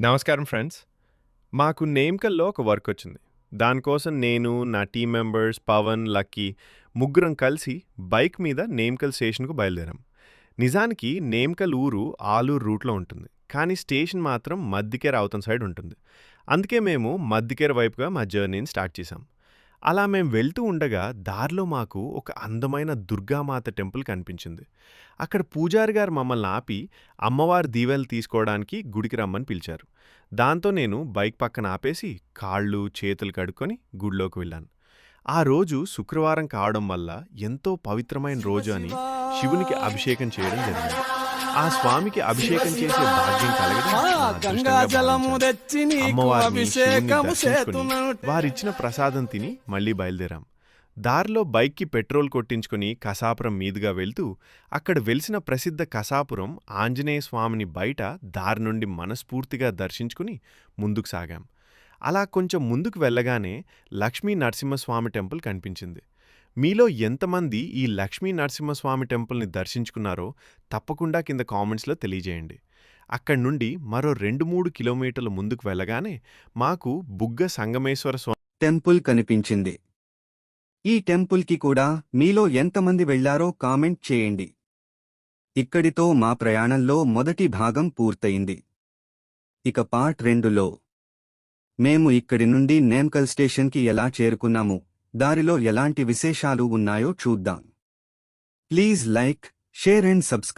నమస్కారం ఫ్రెండ్స్. మాకు నేమ్కల్‌లో ఒక వర్క్ వచ్చింది. దానికోసం నేను, నా టీమ్ మెంబర్స్ పవన్, లక్కీ ముగ్గురం కలిసి బైక్ మీద నేమ్కల్ స్టేషన్‌కు బయలుదేరాం. నిజానికి నేమ్కల్ ఊరు ఆలూరు రూట్‌లో ఉంటుంది. కానీ స్టేషన్ మాత్రం మద్దికేర అవతల సైడ్ ఉంటుంది. అందుకే మేము మద్దికేర వైపుగా మా జర్నీని స్టార్ట్ చేశాం. అలా మేము వెళ్తూ ఉండగా దారిలో మాకు ఒక అందమైన దుర్గామాత టెంపుల్ కనిపించింది. అక్కడ పూజారి గారు మమ్మల్ని ఆపి అమ్మవారి దీవెనలు తీసుకోవడానికి గుడికి రమ్మని పిలిచారు. దాంతో నేను బైక్ పక్కన ఆపేసి కాళ్ళు చేతులు కడుక్కొని గుడిలోకి వెళ్ళాను. ఆ రోజు శుక్రవారం కావడం వల్ల ఎంతో పవిత్రమైన రోజు అని శివునికి అభిషేకం చేయడం జరిగింది. ఆ స్వామికి అభిషేకం చేసే భాగ్యం కలగడం నా అదృష్టంగా భావించాను. అమ్మవారిని, శివుణ్ణి దర్శించుకుని వారిచ్చిన ప్రసాదం తిని మళ్ళీ బయలుదేరాం. దారిలో బైక్కి పెట్రోల్ కొట్టించుకుని కసాపురం మీదుగా వెళ్తూ అక్కడ వెలిసిన ప్రసిద్ధ కసాపురం ఆంజనేయ స్వామిని బయట దారి నుండి మనస్ఫూర్తిగా దర్శించుకుని ముందుకు సాగాం. అలా కొంచెం ముందుకు వెళ్ళగానే లక్ష్మీ నరసింహస్వామి టెంపుల్ కనిపించింది. మీలో ఎంతమంది ఈ లక్ష్మీ నరసింహస్వామి టెంపుల్ని దర్శించుకున్నారో తప్పకుండా కింద కామెంట్స్లో తెలియజేయండి. అక్కడి నుండి మరో 2-3 కిలోమీటర్ల ముందుకు వెళ్ళగానే మాకు బుగ్గ సంగమేశ్వర స్వామి టెంపుల్ కనిపించింది. ఈ టెంపుల్కి కూడా మీలో ఎంతమంది వెళ్లారో కామెంట్ చేయండి. ఇక్కడితో మా ప్రయాణంలో మొదటి భాగం పూర్తయింది. ఇక పార్ట్ 2లో మేము ఇక్కడి నుండి నేమ్కల్ స్టేషన్కి ఎలా చేరుకున్నాము, దారిలో ఎలాంటి విశేషాలు ఉన్నాయో చూద్దాం. Please like, share and subscribe.